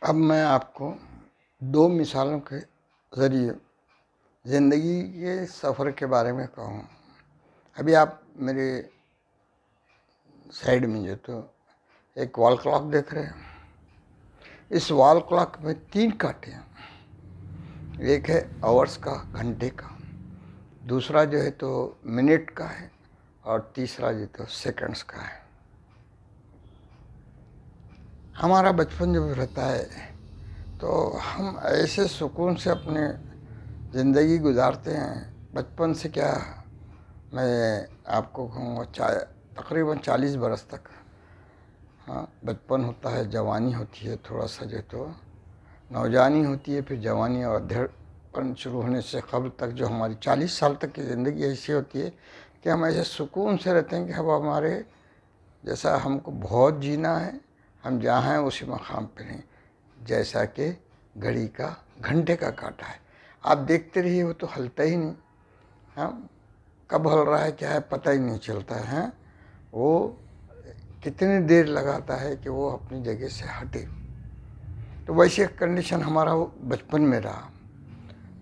اب میں آپ کو دو مثالوں کے ذریعے زندگی کے سفر کے بارے میں کہوں. ابھی آپ میرے سائڈ میں جو تو ایک وال کلاک دیکھ رہے ہیں. اس وال کلاک میں 3 کانٹے ہیں. ایک ہے آورس کا، گھنٹے کا، دوسرا جو ہے تو منٹ کا ہے، اور تیسرا جو تو سیکنڈس کا ہے. ہمارا بچپن جب رہتا ہے تو ہم ایسے سکون سے اپنے زندگی گزارتے ہیں. بچپن سے کیا میں آپ کو کہوں گا تقریباً 40 برس تک. ہاں، بچپن ہوتا ہے، جوانی ہوتی ہے، تھوڑا سا جو تو نوجوانی ہوتی ہے، پھر جوانی اور ادھیڑپن شروع ہونے سے قبل تک جو ہماری 40 سال تک کی زندگی ایسی ہوتی ہے کہ ہم ایسے سکون سے رہتے ہیں کہ اب ہمارے جیسا ہم کو بہت جینا ہے، ہم جہاں ہیں اسی مقام پہ ہیں، جیسا کہ گھڑی کا گھنٹے کا کانٹا ہے. آپ دیکھتے رہیے، وہ تو ہلتا ہی نہیں. ہاں، کب ہل رہا ہے کیا ہے پتہ ہی نہیں چلتا ہے. وہ کتنی دیر لگاتا ہے کہ وہ اپنی جگہ سے ہٹے. تو ویسے کنڈیشن ہمارا وہ بچپن میں رہا.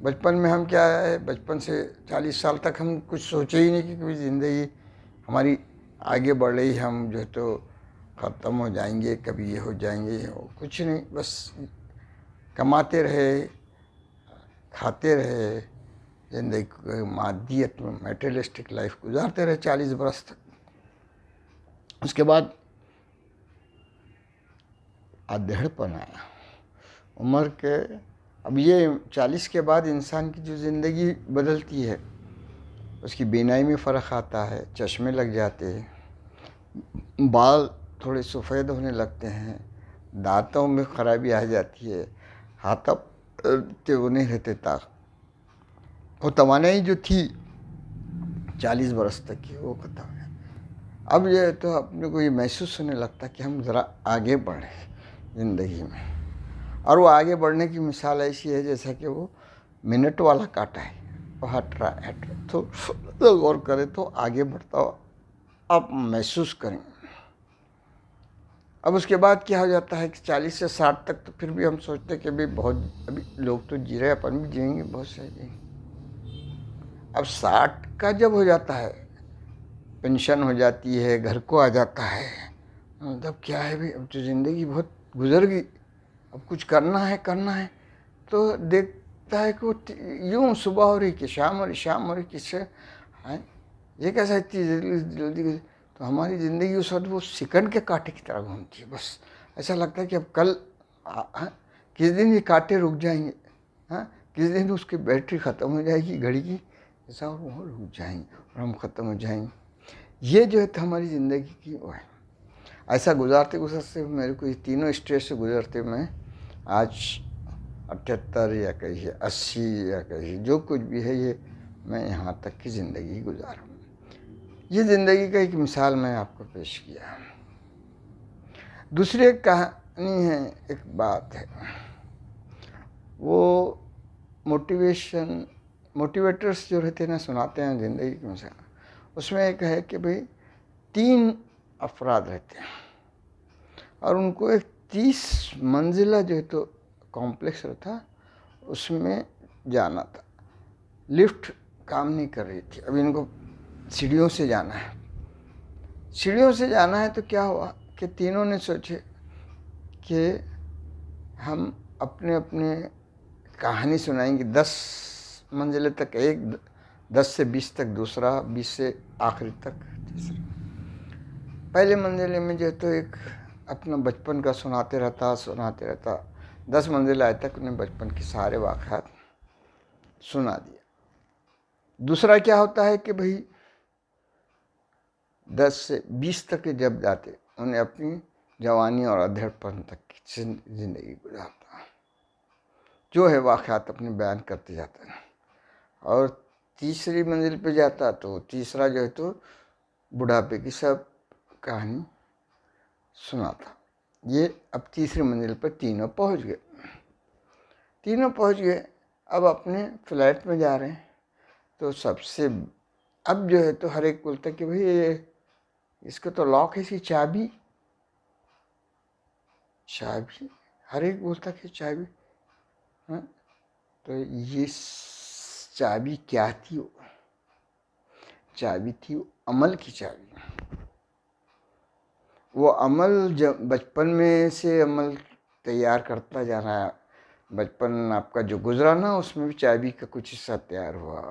بچپن میں ہم کیا ہے، بچپن سے 40 سال تک ہم کچھ سوچے ہی نہیں کہ کوئی زندگی ہماری آگے بڑھ رہی. ہم جو تو ختم ہو جائیں گے، کبھی یہ ہو جائیں گے، کچھ نہیں. بس کماتے رہے، کھاتے رہے، زندگی مادیت میں میٹریلسٹک لائف گزارتے رہے 40 برس تک. اس کے بعد ادھیڑ پن آیا عمر کے. اب یہ 40 کے بعد انسان کی جو زندگی بدلتی ہے، اس کی بینائی میں فرق آتا ہے، چشمے لگ جاتے ہیں، بال تھوڑے سفید ہونے لگتے ہیں، دانتوں میں خرابی آ جاتی ہے، ہاتھ وہ نہیں رہتے. وہ توانائی جو تھی 40 برس تک کی وہ ختم ہے. اب یہ تو اپنے کو یہ محسوس ہونے لگتا ہے کہ ہم ذرا آگے بڑھیں زندگی میں. اور وہ آگے بڑھنے کی مثال ایسی ہے جیسا کہ وہ منٹ والا کانٹا ہے، وہ ہٹ رہا تو غور کرے تو آگے بڑھتا ہو آپ محسوس کریں. اب اس کے بعد کیا ہو جاتا ہے کہ 40 سے 60 تک تو پھر بھی ہم سوچتے ہیں کہ ابھی لوگ تو جی رہے، اپن بھی جئیں گے، بہت سے جئیں گے. اب 60 کا جب ہو جاتا ہے، پینشن ہو جاتی ہے، گھر کو آ جاتا ہے، تب کیا ہے بھی اب تو زندگی بہت گزر گئی، اب کچھ کرنا ہے. تو دیکھتا ہے کہ وہ یوں صبح ہو رہی کہ شام ہو رہی، شام ہو رہی کہ یہ کیسا اتنی جلدی. تو ہماری زندگی اس وقت وہ سیکنڈ کے کانٹے کی طرح گھومتی ہے. بس ایسا لگتا ہے کہ اب کل کس دن یہ کانٹے رک جائیں گے، کس دن اس کی بیٹری ختم ہو جائے گی گھڑی کی، ایسا وہ رک جائیں گے اور ہم ختم ہو جائیں گے. یہ جو ہے تو ہماری زندگی کی وہ ہے. ایسا گزارتے میرے کو یہ تینوں اسٹیج سے گزرتے میں آج 78 یا کہیے 80 یا کہیے جو کچھ بھی ہے، یہ میں یہاں تک کی زندگی گزارا. یہ زندگی کا ایک مثال میں آپ کو پیش کیا. دوسری ایک کہانی ہے، ایک بات ہے، وہ موٹیویٹرس جو رہتے ہیں نا، سناتے ہیں زندگی کی مثال. اس میں ایک ہے کہ بھئی 3 افراد رہتے ہیں اور ان کو ایک 30 منزلہ جو ہے تو کمپلیکس رہتا، اس میں جانا تھا. لفٹ کام نہیں کر رہی تھی. اب ان کو سیڑھیوں سے جانا ہے. سیڑھیوں سے جانا ہے تو کیا ہوا کہ تینوں نے سوچے کہ ہم اپنے کہانی سنائیں گے. 10 منزلیں تک ایک، 10 سے 20 تک دوسرا، 20 سے آخری تک تیسرا. پہلے منزلے میں جو تو ایک اپنا بچپن کا سناتے رہتا. 10 منزل آئے تک انہیں بچپن کے سارے واقعات سنا دیا. دوسرا کیا ہوتا ہے کہ بھئی 10 سے 20 تک جب جاتے انہیں اپنی جوانی اور ادھیڑپن تک کی زندگی گزارتا، جو ہے واقعات اپنے بیان کرتے جاتا ہے. اور تیسری منزل پہ جاتا تو تیسرا جو ہے تو بڑھاپے کی سب کہانی سناتا. یہ اب تیسری منزل پر تینوں پہنچ گئے. اب اپنے فلیٹ میں جا رہے ہیں تو سب سے اب جو ہے تو ہر ایک بولتا کہ بھئی اس کو تو لاک ہے، اس کی چابی ہر ایک بولتا کہ چابی. ہاں تو یہ چابی کیا تھی؟ چابی تھی عمل کی چابی. وہ عمل جب بچپن میں سے عمل تیار کرتا جا رہا ہے. بچپن آپ کا جو گزرا نا اس میں بھی چابی کا کچھ حصہ تیار ہوا.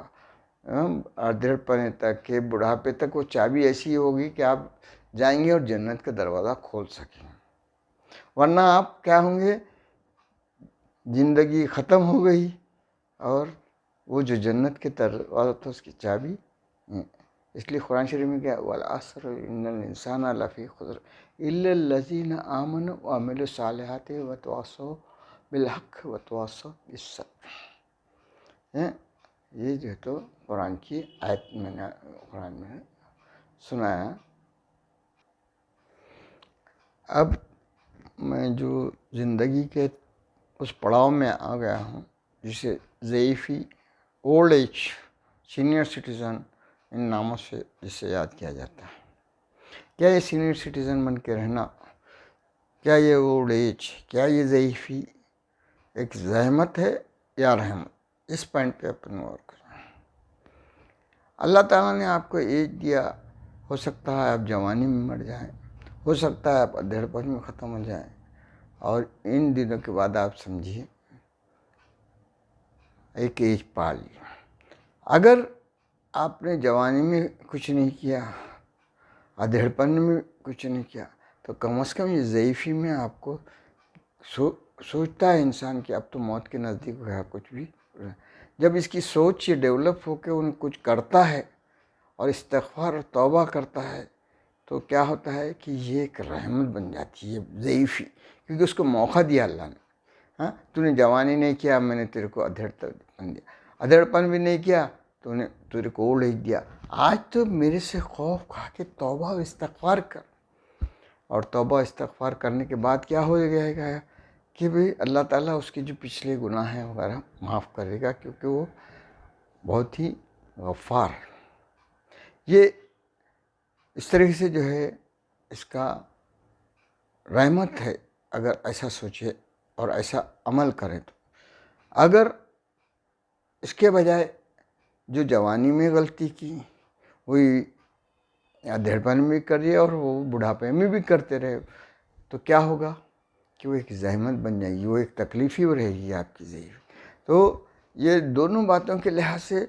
ادھیڑ پنے تک کہ بڑھاپے تک وہ چابی ایسی ہوگی کہ آپ جائیں گے اور جنت کا دروازہ کھول سکیں. ورنہ آپ کیا ہوں گے؟ زندگی ختم ہو گئی اور وہ جو جنت کے دروازہ تھا اس کی چابی. اس لیے قرآن شریف میں کیا والعصر ان الانسان لفی خسر الا الذین آمنوا وعملوا الصالحات وتواصوا بالحق وتواصوا بالصبر. یہ جو ہے تو قرآن کی آیت میں نے قرآن میں سنایا. اب میں جو زندگی کے اس پڑاؤ میں آ گیا ہوں جسے ضعیفی، اولڈ ایج، سینئر سٹیزن ان ناموں سے جسے یاد کیا جاتا ہے. کیا یہ سینئر سٹیزن بن کے رہنا، کیا یہ اولڈ ایج، کیا یہ ضعیفی ایک زحمت ہے یا رحمت؟ اس پوائنٹ پہ اپنے غور کریں. اللہ تعالیٰ نے آپ کو ایج دیا، ہو سکتا ہے آپ جوانی میں مر جائیں، ہو سکتا ہے آپ ادھیڑ پن میں ختم ہو جائیں، اور ان دنوں کے بعد آپ سمجھیے ایک ایج پا لی. اگر آپ نے جوانی میں کچھ نہیں کیا، ادھیڑ پن میں کچھ نہیں کیا، تو کم از کم یہ ضعیفی میں آپ کو سوچتا ہے انسان کہ اب تو موت کے نزدیک ہوا کچھ بھی. جب اس کی سوچ یہ ڈیولپ ہو کے ان کچھ کرتا ہے اور استغفار اور توبہ کرتا ہے تو کیا ہوتا ہے کہ یہ ایک رحمت بن جاتی ہے ضعیفی، کیونکہ اس کو موقع دیا اللہ نے. ہاں تو نے جوانی نہیں کیا، میں نے تیرے کو ادھیڑ پن دیا. ادھیڑ پن بھی نہیں کیا تو نے تیرے کو اولڈ ایج دیا. آج تو میرے سے خوف کھا کے توبہ و استغفار کر. اور توبہ استغفار کرنے کے بعد کیا ہو جائے گا کہ بھئی اللہ تعالیٰ اس کے جو پچھلے گناہ ہیں وغیرہ معاف کرے گا، کیونکہ وہ بہت ہی غفار. یہ اس طریقے سے جو ہے اس کا رحمت ہے اگر ایسا سوچے اور ایسا عمل کریں تو. اگر اس کے بجائے جو جوانی میں غلطی کی وہی ادھیڑ پن میں کریے اور وہ بڑھاپے میں بھی کرتے رہے تو کیا ہوگا کہ وہ ایک زحمت بن جائے گی، وہ ایک تکلیف ہی رہے گی آپ کی ضعیف. تو یہ دونوں باتوں کے لحاظ سے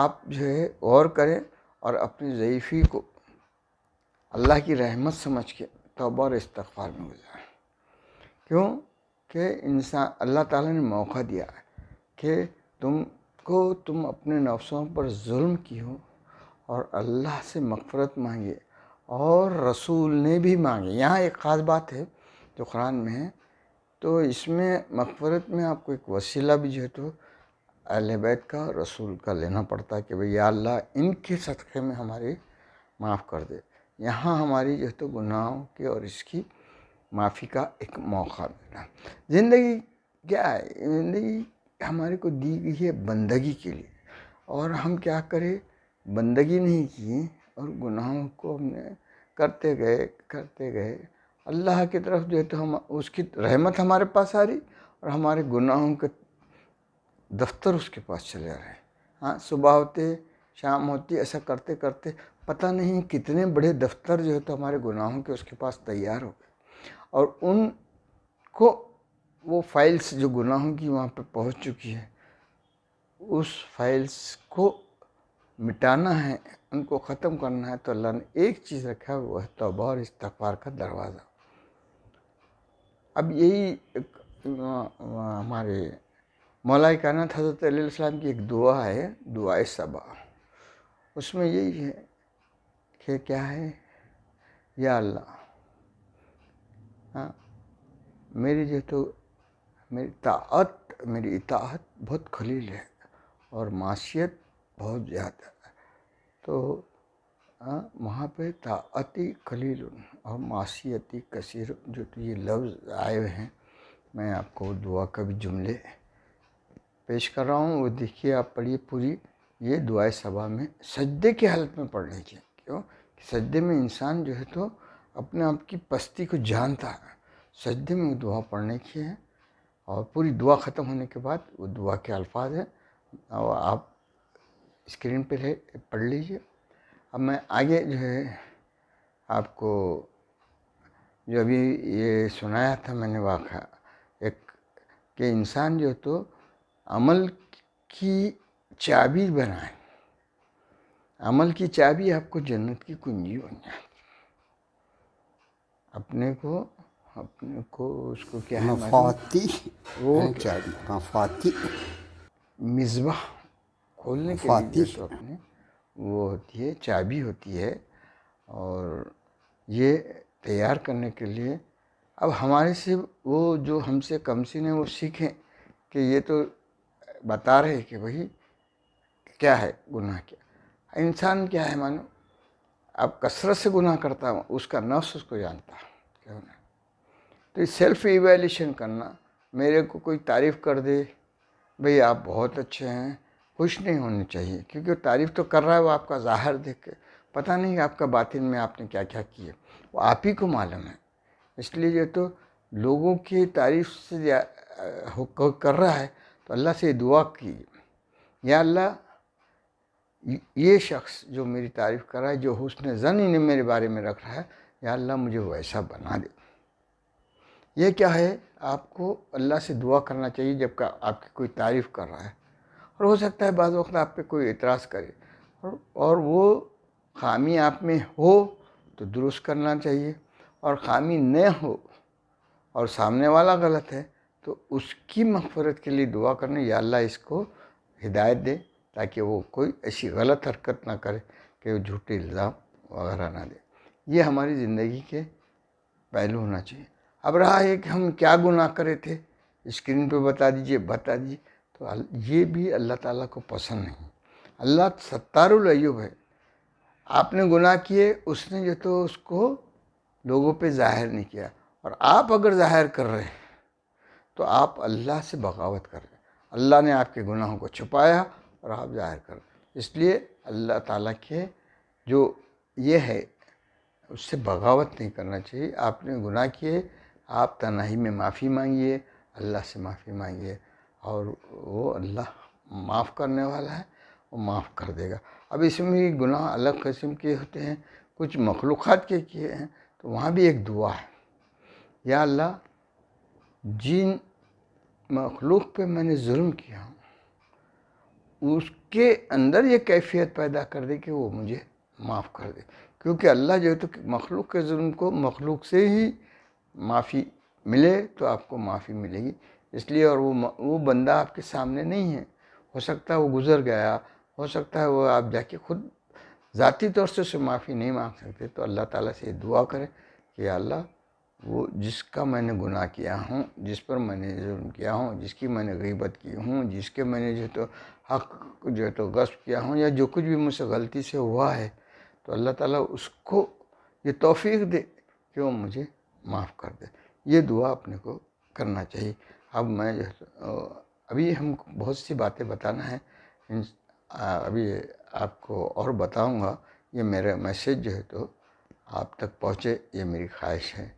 آپ جو ہے غور کریں اور اپنی ضعیفی کو اللہ کی رحمت سمجھ کے توبہ اور استغفار میں گزاریں. کیوں کہ اللہ تعالیٰ نے موقع دیا ہے کہ تم اپنے نفسوں پر ظلم کی ہو اور اللہ سے مغفرت مانگے اور رسول نے بھی مانگے. یہاں ایک خاص بات ہے جو قرآن میں ہے، تو اس میں مغفرت میں آپ کو ایک وسیلہ بھی جو ہے تو اہل بیت کا، رسول کا لینا پڑتا ہے کہ بھئی یا اللہ ان کے صدقے میں ہماری معاف کر دے. یہاں ہماری جو ہے تو گناہوں کے اور اس کی معافی کا ایک موقع ملا. زندگی کیا ہے؟ زندگی ہمارے کو دی گئی ہے بندگی کے لیے، اور ہم کیا کریں؟ بندگی نہیں کی اور گناہوں کو ہم نے کرتے گئے. اللہ کی طرف جو ہے تو ہم اس کی رحمت ہمارے پاس آ رہی اور ہمارے گناہوں کے دفتر اس کے پاس چلے آ رہے ہیں. ہاں صبح ہوتے شام ہوتی ایسا کرتے کرتے پتہ نہیں کتنے بڑے دفتر جو ہے تو ہمارے گناہوں کے اس کے پاس تیار ہو گئے، اور ان کو وہ فائلز جو گناہوں کی وہاں پہ پہنچ چکی ہے اس فائلز کو مٹانا ہے، ان کو ختم کرنا ہے. تو اللہ نے ایک چیز رکھا ہے، وہ ہے توبہ اور استغفار کا دروازہ. اب یہی ہمارے مولا کائنات حضرت علیہ السلام کی ایک دعا ہے، دعائے صبا. اس میں یہی ہے کہ کیا ہے؟ یا اللہ میری جو تو میری اطاعت بہت قلیل ہے اور معصیت بہت زیادہ ہے. تو وہاں پہ طاعتی قلیل اور معصیتی کثیر جو یہ لفظ آئے ہوئے ہیں، میں آپ کو دعا کا بھی جملے پیش کر رہا ہوں، وہ دیکھیے آپ پڑھیے پوری. یہ دعائے صبا میں سجدے کی حالت میں پڑھنے کی. کیوں کہ سجدے میں انسان جو ہے تو اپنے آپ کی پستی کو جانتا ہے. سجدے میں وہ دعا پڑھنے کی ہے، اور پوری دعا ختم ہونے کے بعد وہ دعا کے الفاظ ہیں، اور آپ اسکرین پہ پڑھ لیجئے۔ اب میں آگے جو ہے آپ کو جو ابھی یہ سنایا تھا میں نے واقعہ، ایک کہ انسان جو تو عمل کی چابی بنائے، عمل کی چابی آپ کو جنت کی کنجی بن جائے۔ اپنے کو اس کو کیا ہے مفاتیح، وہ چابی، مفاتیح، مصباح کھولنے کے لیے جو تو اپنے وہ ہوتی ہے، چابی ہوتی ہے، اور یہ تیار کرنے کے لیے اب ہمارے سے وہ جو ہم سے کم سن ہیں وہ سیکھیں کہ یہ تو بتا رہے کہ بھئی کیا ہے گناہ، کیا انسان کیا ہے مانو اب کثرت سے گناہ کرتا ہوں، اس کا نفس اس کو جانتا ہے کیا ہونا۔ تو سیلف ایویلیشن کرنا، میرے کو کوئی تعریف کر دے بھئی آپ بہت اچھے ہیں، خوش نہیں ہونے چاہیے، کیونکہ تعریف تو کر رہا ہے وہ آپ کا ظاہر دیکھ کے، پتہ نہیں آپ کا باطن میں آپ نے کیا کیا کیے، وہ آپ ہی کو معلوم ہے۔ اس لیے جو تو لوگوں کی تعریف سے کر رہا ہے تو اللہ سے دعا کی، یا اللہ یہ شخص جو میری تعریف کر رہا ہے، جو حسن ظن انہیں میرے بارے میں رکھ رہا ہے، یا اللہ مجھے ویسا بنا دے۔ یہ کیا ہے، آپ کو اللہ سے دعا کرنا چاہیے جب کہ آپ کی کوئی تعریف کر رہا ہے، اور ہو سکتا ہے بعض وقت آپ پہ کوئی اعتراض کرے، اور وہ خامی آپ میں ہو تو درست کرنا چاہیے، اور خامی نہ ہو اور سامنے والا غلط ہے تو اس کی مغفرت کے لیے دعا کرنا، یا اللہ اس کو ہدایت دے تاکہ وہ کوئی ایسی غلط حرکت نہ کرے کہ وہ جھوٹے الزام وغیرہ نہ دے۔ یہ ہماری زندگی کے پہلو ہونا چاہیے۔ اب رہا ہے کہ ہم کیا گناہ کرے تھے، اسکرین پہ بتا دیجئے تو یہ بھی اللہ تعالیٰ کو پسند نہیں۔ اللہ ستار العیوب ہے، آپ نے گناہ کیے، اس نے جو تو اس کو لوگوں پہ ظاہر نہیں کیا، اور آپ اگر ظاہر کر رہے ہیں تو آپ اللہ سے بغاوت کر رہے ہیں۔ اللہ نے آپ کے گناہوں کو چھپایا اور آپ ظاہر کر رہے ہیں۔ اس لیے اللہ تعالیٰ کے جو یہ ہے اس سے بغاوت نہیں کرنا چاہیے۔ آپ نے گناہ کیے، آپ تنہائی میں معافی مانگیے، اللہ سے معافی مانگیے، اور وہ اللہ معاف کرنے والا ہے، وہ معاف کر دے گا۔ اب اس میں گناہ الگ قسم کے ہوتے ہیں، کچھ مخلوقات کے کیے ہیں تو وہاں بھی ایک دعا ہے، یا اللہ جن مخلوق پہ میں نے ظلم کیا ہوں اس کے اندر یہ کیفیت پیدا کر دے کہ وہ مجھے معاف کر دے، کیونکہ اللہ جو ہے تو مخلوق کے ظلم کو مخلوق سے ہی معافی ملے تو آپ کو معافی ملے گی۔ اس لیے، اور وہ بندہ آپ کے سامنے نہیں ہے، ہو سکتا ہے وہ گزر گیا، ہو سکتا ہے وہ آپ جا کے خود ذاتی طور سے اسے معافی نہیں مانگ سکتے، تو اللہ تعالیٰ سے یہ دعا کریں کہ یا اللہ وہ جس کا میں نے گناہ کیا ہوں، جس پر میں نے ظلم کیا ہوں، جس کی میں نے غیبت کی ہوں، جس کے میں نے جو تو حق جو ہے تو غصب کیا ہوں، یا جو کچھ بھی مجھ سے غلطی سے ہوا ہے، تو اللہ تعالیٰ اس کو یہ توفیق دے کہ وہ مجھے معاف کر دے۔ یہ دعا اپنے کو کرنا چاہیے۔ اب میں ابھی ہم کو بہت سی باتیں بتانا ہے، ابھی آپ کو اور بتاؤں گا۔ یہ میرا میسیج جو ہے تو آپ تک پہنچے، یہ میری خواہش ہے۔